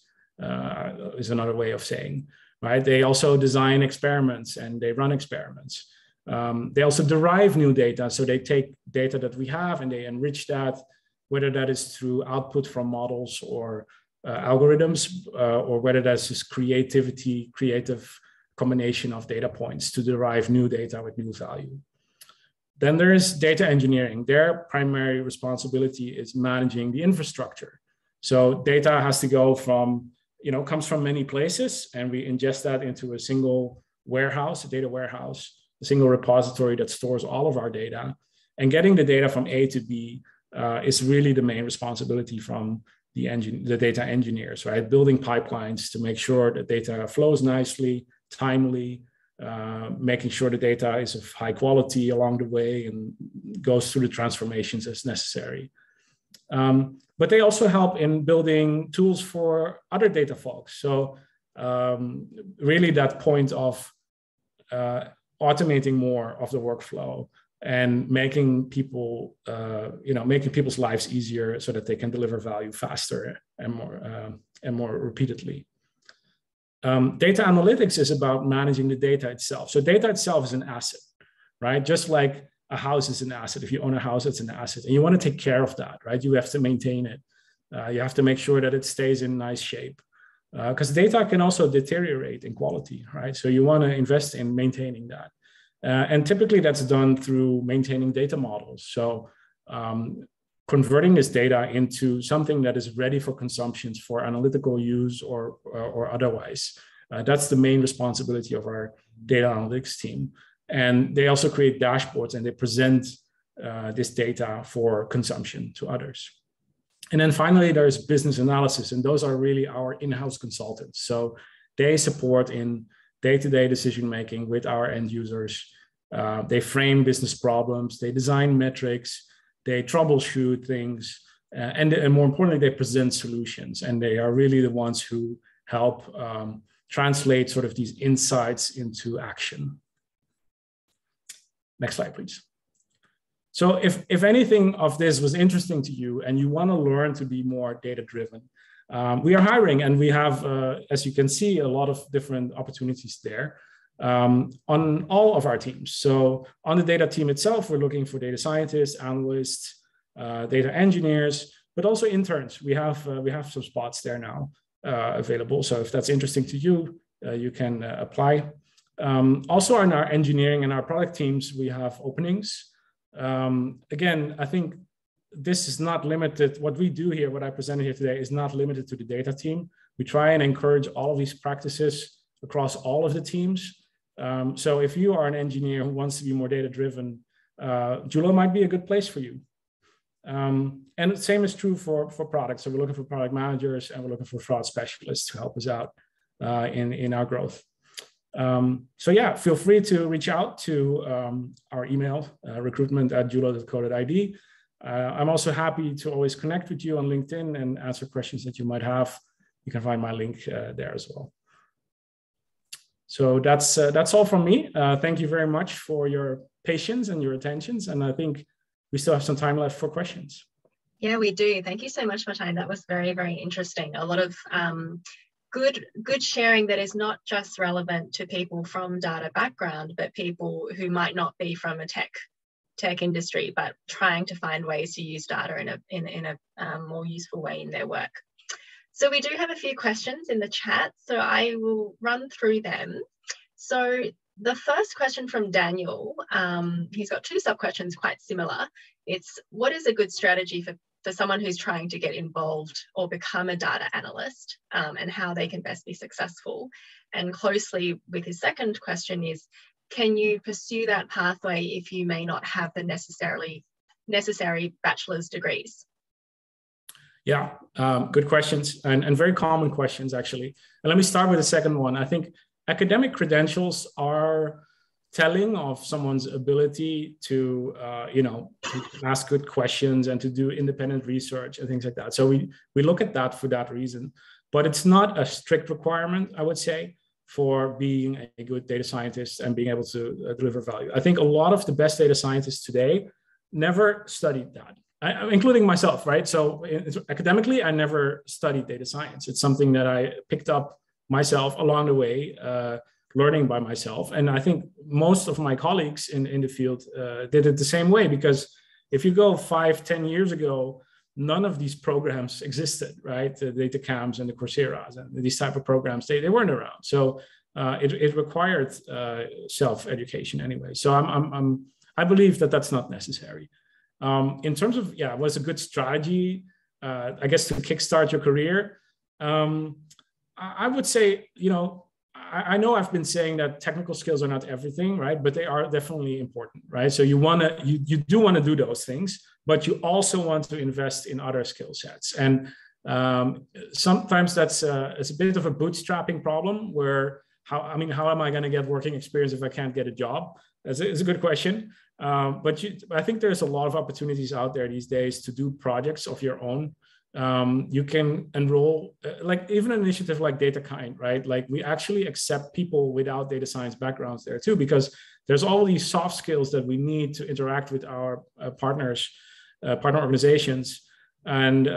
[SPEAKER 3] is another way of saying, right? They also design experiments and they run experiments. They also derive new data. So they take data that we have and they enrich that, whether that is through output from models or algorithms, or whether that's just creative combination of data points to derive new data with new value. Then there is data engineering. Their primary responsibility is managing the infrastructure. So data has to go from, comes from many places, and we ingest that into a single warehouse, a data warehouse, a single repository that stores all of our data. And getting the data from A to B is really the main responsibility from the data engineers, right? Building pipelines to make sure that data flows nicely, timely, making sure the data is of high quality along the way and goes through the transformations as necessary. But they also help in building tools for other data folks. So really that point of automating more of the workflow and making people, making people's lives easier so that they can deliver value faster and more repeatedly. Data analytics is about managing the data itself. So data itself is an asset, right? Just like a house is an asset. If you own a house, it's an asset, and you want to take care of that, right? You have to maintain it. You have to make sure that it stays in nice shape, because data can also deteriorate in quality, right? So you want to invest in maintaining that. And typically that's done through maintaining data models. So converting this data into something that is ready for consumptions for analytical use or otherwise. That's the main responsibility of our data analytics team. And they also create dashboards and they present this data for consumption to others. And then finally, there's business analysis, and those are really our in-house consultants. So they support in day-to-day decision-making with our end users. They frame business problems, they design metrics, they troubleshoot things, and more importantly, they present solutions. And they are really the ones who help translate sort of these insights into action. Next slide, please. So if anything of this was interesting to you and you want to learn to be more data-driven, we are hiring, and we have, as you can see, a lot of different opportunities there on all of our teams. So on the data team itself, we're looking for data scientists, analysts, data engineers, but also interns. We have some spots there now available. So if that's interesting to you, you can apply. Also on our engineering and our product teams, we have openings. Again, I think this is not limited. What we do here, what I presented here today, is not limited to the data team. We try and encourage all of these practices across all of the teams. So if you are an engineer who wants to be more data-driven, Julo might be a good place for you. And the same is true for products. So we're looking for product managers and we're looking for fraud specialists to help us out in our growth. So yeah, feel free to reach out to our email, recruitment@julo.co.id. I'm also happy to always connect with you on LinkedIn and answer questions that you might have. You can find my link there as well. So that's all from me. Thank you very much for your patience and your attentions. And I think we still have some time left for questions.
[SPEAKER 2] Yeah, we do. Thank you so much, Martijn. That was very, very interesting. A lot of good sharing that is not just relevant to people from data background, but people who might not be from a tech industry, but trying to find ways to use data in a more useful way in their work. So we do have a few questions in the chat, so I will run through them. So the first question from Daniel, he's got two sub-questions quite similar. It's, what is a good strategy for someone who's trying to get involved or become a data analyst, and how they can best be successful? And closely with his second question is, can you pursue that pathway if you may not have the necessary bachelor's degrees?
[SPEAKER 3] Yeah, good questions and very common questions, actually. And let me start with the second one. I think academic credentials are telling of someone's ability to, to ask good questions and to do independent research and things like that. So we look at that for that reason, but it's not a strict requirement, I would say. for being a good data scientist and being able to deliver value. I think a lot of the best data scientists today never studied that, including myself, right? So academically, I never studied data science. It's something that I picked up myself along the way, learning by myself. And I think most of my colleagues in the field did it the same way, because if you go 5-10 years ago, none of these programs existed, right? The data camps and the Coursera's and these type of programs, they weren't around. So it required self-education anyway. So I believe that that's not necessary. In terms of, what's a good strategy, I guess, to kickstart your career? I would say, I know I've been saying that technical skills are not everything, right? But they are definitely important, right? So you do want to do those things, but you also want to invest in other skill sets. And sometimes it's a bit of a bootstrapping problem where, how am I going to get working experience if I can't get a job? It's a good question. But I think there's a lot of opportunities out there these days to do projects of your own. You can enroll, like even an initiative like DataKind, right? Like we actually accept people without data science backgrounds there too, because there's all these soft skills that we need to interact with our partner organizations. And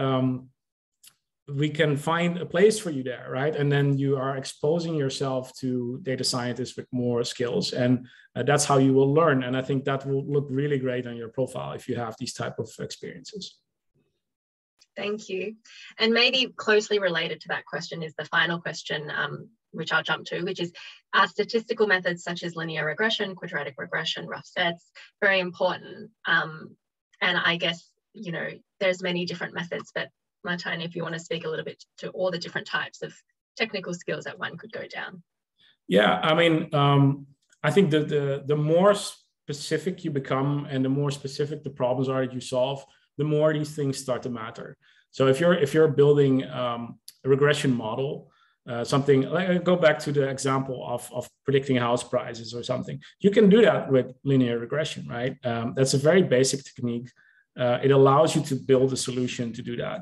[SPEAKER 3] we can find a place for you there, right? And then you are exposing yourself to data scientists with more skills, and that's how you will learn. And I think that will look really great on your profile if you have these type of experiences.
[SPEAKER 2] Thank you. And maybe closely related to that question is the final question, which I'll jump to, which is, are statistical methods such as linear regression, quadratic regression, rough sets, very important? And I guess, there's many different methods, but Martijn, if you want to speak a little bit to all the different types of technical skills that one could go down.
[SPEAKER 3] Yeah, I think the more specific you become and the more specific the problems are that you solve, the more these things start to matter. So if you're building a regression model, something like, go back to the example of predicting house prices or something, you can do that with linear regression, right? That's a very basic technique. It allows you to build a solution to do that.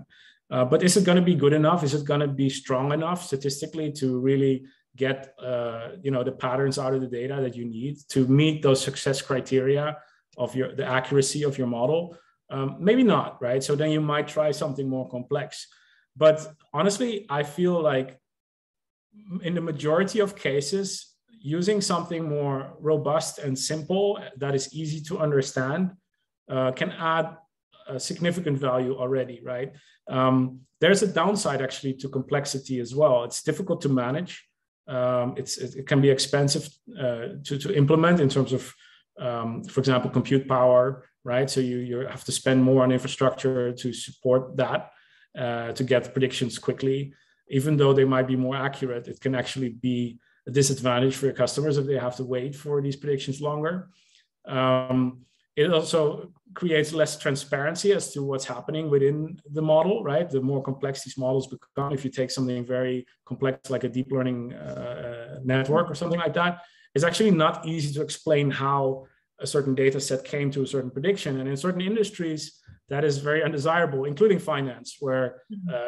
[SPEAKER 3] But is it going to be good enough? Is it going to be strong enough statistically to really get the patterns out of the data that you need to meet those success criteria of the accuracy of your model? Maybe not, right? So then you might try something more complex. But honestly, I feel like in the majority of cases, using something more robust and simple that is easy to understand can add a significant value already, right? There's a downside actually to complexity as well. It's difficult to manage. It can be expensive to implement in terms of, for example, compute power, right? So you have to spend more on infrastructure to support that, to get predictions quickly. Even though they might be more accurate, it can actually be a disadvantage for your customers if they have to wait for these predictions longer. It also creates less transparency as to what's happening within the model, right? The more complex these models become, if you take something very complex like a deep learning network or something like that, it's actually not easy to explain how a certain data set came to a certain prediction. And in certain industries, that is very undesirable, including finance, where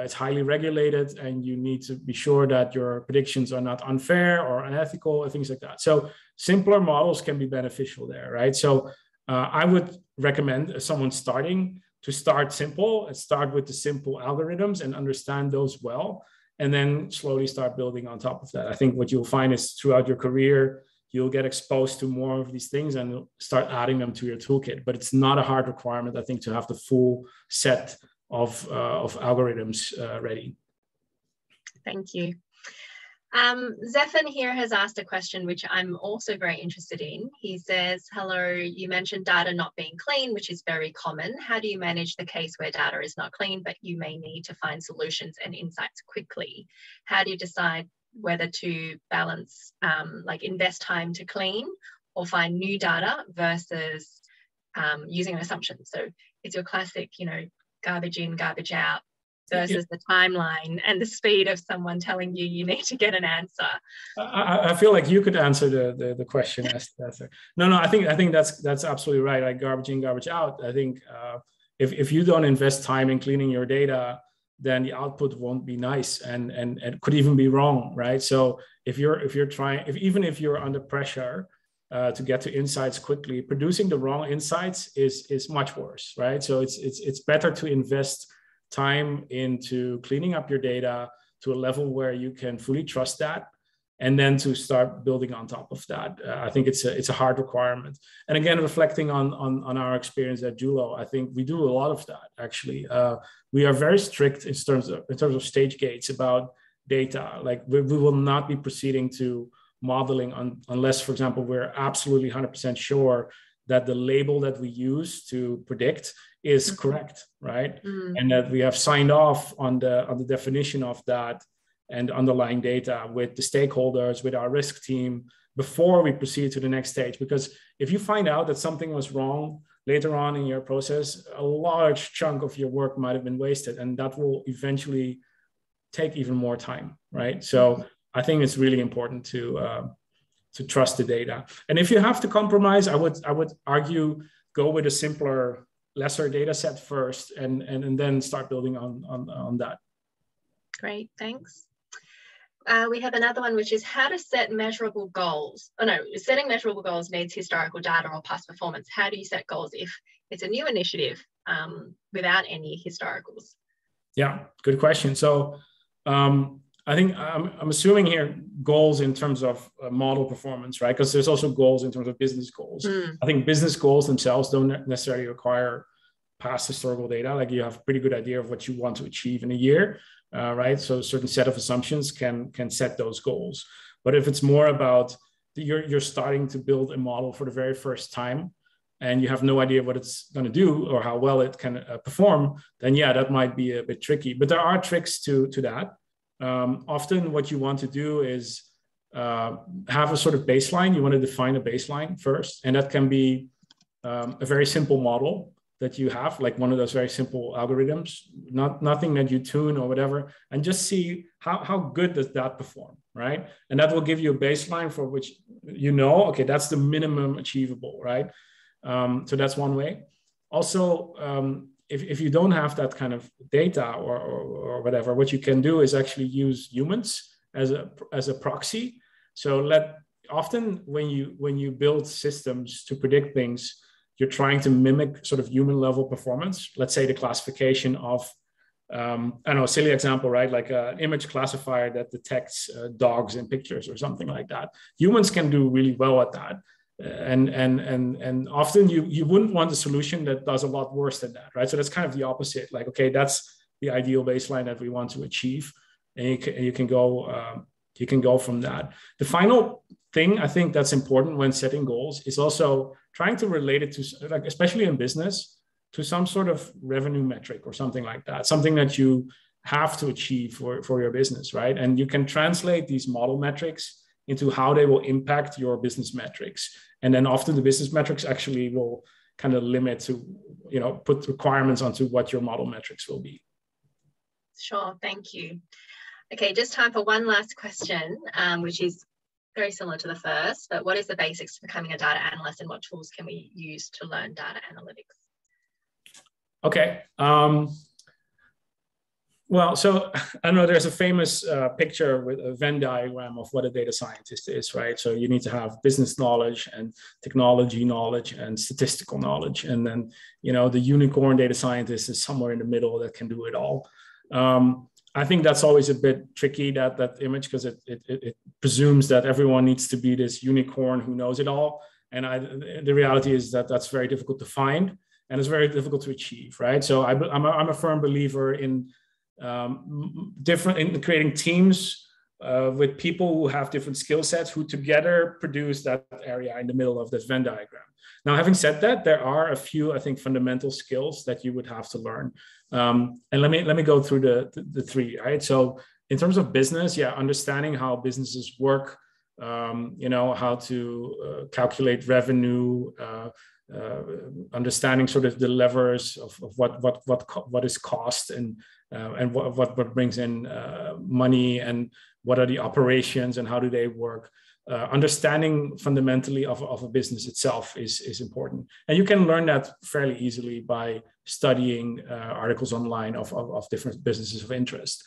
[SPEAKER 3] it's highly regulated and you need to be sure that your predictions are not unfair or unethical or things like that. So simpler models can be beneficial there, right? So I would recommend someone starting to start simple and start with the simple algorithms and understand those well, and then slowly start building on top of that. I think what you'll find is throughout your career, you'll get exposed to more of these things and start adding them to your toolkit. But it's not a hard requirement, I think, to have the full set of algorithms ready.
[SPEAKER 2] Thank you. Zephan here has asked a question which I'm also very interested in. He says, hello, you mentioned data not being clean, which is very common. How do you manage the case where data is not clean, but you may need to find solutions and insights quickly? How do you decide whether to balance, like invest time to clean or find new data versus using an assumption? So it's your classic, garbage in, garbage out, versus the timeline and the speed of someone telling you need to get an answer.
[SPEAKER 3] I feel like you could answer the question. No, I think that's absolutely right. Like garbage in, garbage out. I think if you don't invest time in cleaning your data, then the output won't be nice and it could even be wrong, right? So if you're trying, even if you're under pressure to get to insights quickly, producing the wrong insights is much worse, right? So it's better to invest time into cleaning up your data to a level where you can fully trust that, and then to start building on top of that. I think it's a hard requirement. And again, reflecting on our experience at Julo, I think we do a lot of that actually. We are very strict in terms of stage gates about data. Like we will not be proceeding to modeling unless, for example, we're absolutely 100% sure that the label that we use to predict is correct, right? And that we have signed off on the definition of that and underlying data with the stakeholders, with our risk team, before we proceed to the next stage. Because if you find out that something was wrong later on in your process, a large chunk of your work might have been wasted, and that will eventually take even more time, right? So I think it's really important to trust the data. And if you have to compromise, I would argue go with a simpler, lesser data set first, and then start building on that.
[SPEAKER 2] Great, thanks. We have another one, which is how to set measurable goals. Oh no, setting measurable goals needs historical data or past performance. How do you set goals if it's a new initiative without any historicals?
[SPEAKER 3] Yeah, good question. So I think I'm assuming here goals in terms of model performance, right? Because there's also goals in terms of business goals. I think business goals themselves don't necessarily require past historical data. Like you have a pretty good idea of what you want to achieve in a year. Right, so a certain set of assumptions can set those goals. But if it's more about you're starting to build a model for the very first time, and you have no idea what it's going to do or how well it can perform, then yeah, that might be a bit tricky. But there are tricks to that. Often, what you want to do is have a sort of baseline. You want to define a baseline first, and that can be a very simple model that you have, like one of those very simple algorithms, nothing that you tune or whatever, and just see how good does that perform, right? And that will give you a baseline for which okay, that's the minimum achievable, right? So that's one way. Also, if you don't have that kind of data or whatever, what you can do is actually use humans as a proxy. So often when you build systems to predict things, you're trying to mimic sort of human level performance. Let's say the classification of, I don't know, a silly example, right? Like an image classifier that detects dogs in pictures or something like that. Humans can do really well at that. And often you wouldn't want a solution that does a lot worse than that, right? So that's kind of the opposite. Like, okay, that's the ideal baseline that we want to achieve. And you can go from that. The final thing I think that's important when setting goals is also trying to relate it to, like, especially in business, to some sort of revenue metric or something like that, something that you have to achieve for your business, right? And you can translate these model metrics into how they will impact your business metrics. And then often the business metrics actually will kind of limit to, put requirements onto what your model metrics will be.
[SPEAKER 2] Sure, thank you. Okay, just time for one last question, which is very similar to the first, but what is the basics of becoming a data analyst and what tools can we use to learn data analytics?
[SPEAKER 3] Okay. Well, so I know there's a famous picture with a Venn diagram of what a data scientist is, right? So you need to have business knowledge and technology knowledge and statistical knowledge. And then, the unicorn data scientist is somewhere in the middle that can do it all. I think that's always a bit tricky, that image, because it presumes that everyone needs to be this unicorn who knows it all. And the reality is that that's very difficult to find, and it's very difficult to achieve, right? So I'm a firm believer in creating teams with people who have different skill sets, who together produce that area in the middle of this Venn diagram. Now, having said that, there are a few, I think, fundamental skills that you would have to learn. And let me go through the three, right? So in terms of business, understanding how businesses work, how to calculate revenue, understanding sort of the levers of what is cost and what brings in money, and what are the operations and how do they work. understanding fundamentally of a business itself is important. And you can learn that fairly easily by studying articles online of different businesses of interest.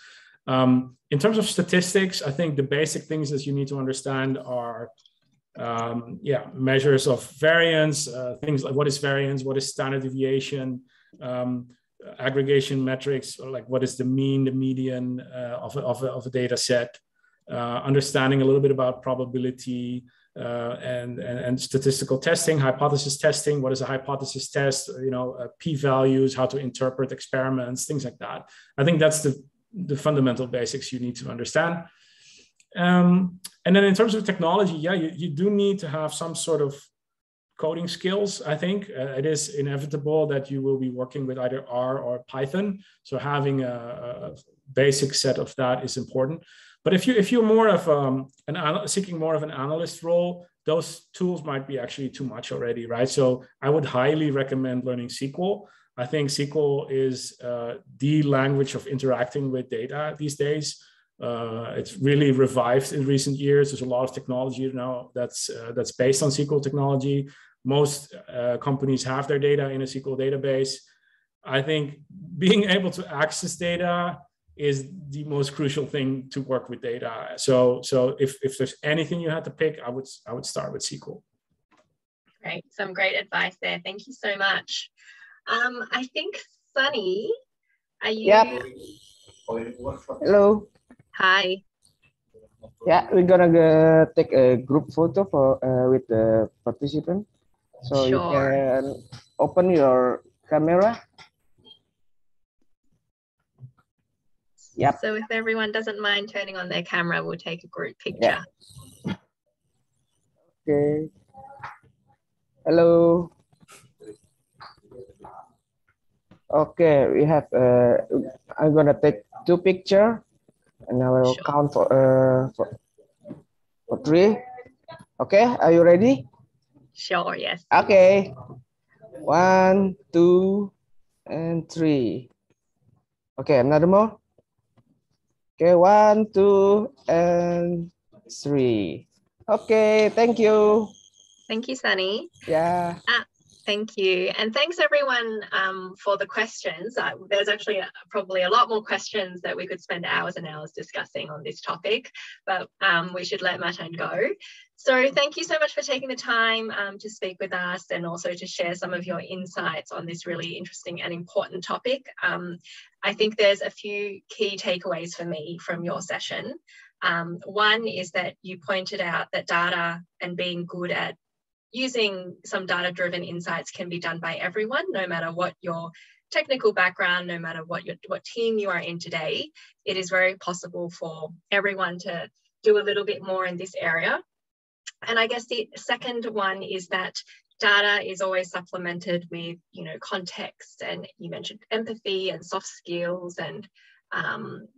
[SPEAKER 3] In terms of statistics, I think the basic things that you need to understand are measures of variance, things like what is variance, what is standard deviation, aggregation metrics, or like what is the mean, the median of a data set, understanding a little bit about probability and statistical testing, hypothesis testing. What is a hypothesis test? P-values, how to interpret experiments, things like that. I think that's the fundamental basics you need to understand. And then in terms of technology, you do need to have some sort of coding skills. I think it is inevitable that you will be working with either R or Python. So having a basic set of that is important. But if you're more of seeking more of an analyst role, those tools might be actually too much already, right? So I would highly recommend learning SQL. I think SQL is the language of interacting with data these days. It's really revived in recent years. There's a lot of technology now that's based on SQL technology. Most companies have their data in a SQL database. I think being able to access data is the most crucial thing to work with data. So if there's anything you had to pick, I would start with SQL.
[SPEAKER 2] Great, some great advice there. Thank you so much. I think Sunny, are you?
[SPEAKER 4] Yep. Hello.
[SPEAKER 2] Hi.
[SPEAKER 4] Yeah, we're gonna take a group photo with the participant. So you can open your camera. Yep.
[SPEAKER 2] So if everyone doesn't mind turning on their camera, we'll take a group picture.
[SPEAKER 4] Yeah. Okay. Hello. Okay, we have. I'm gonna take 2 pictures, and I will count for 3. Okay, are you ready?
[SPEAKER 2] Sure. Yes.
[SPEAKER 4] Okay. 1, 2, and 3. Okay, another more. Okay, 1, 2, and 3. Okay, thank you.
[SPEAKER 2] Thank you, Sunny.
[SPEAKER 4] Yeah.
[SPEAKER 2] Thank you. And thanks everyone for the questions. There's actually probably a lot more questions that we could spend hours and hours discussing on this topic, but we should let Martijn go. So thank you so much for taking the time to speak with us and also to share some of your insights on this really interesting and important topic. I think there's a few key takeaways for me from your session. One is that you pointed out that data and being good at using some data-driven insights can be done by everyone, no matter what your technical background, no matter what team you are in today. It is very possible for everyone to do a little bit more in this area. And I guess the second one is that data is always supplemented with, context, and you mentioned empathy and soft skills and,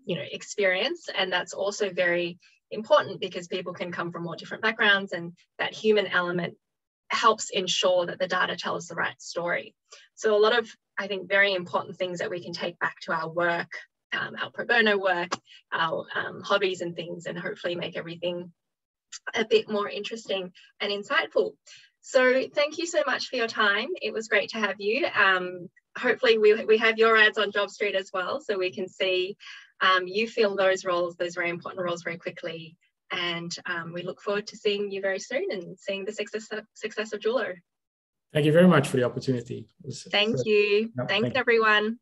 [SPEAKER 2] experience. And that's also very important because people can come from all different backgrounds, and that human element helps ensure that the data tells the right story. So a lot of, I think, very important things that we can take back to our work, our pro bono work, our hobbies and things, and hopefully make everything a bit more interesting and insightful. So thank you so much for your time. It was great to have you. Hopefully we have your ads on Jobstreet as well, so we can see you fill those roles, those very important roles, very quickly. And we look forward to seeing you very soon and seeing the success of Julo.
[SPEAKER 3] Thank you very much for the opportunity.
[SPEAKER 2] Thank you. Thanks, everyone.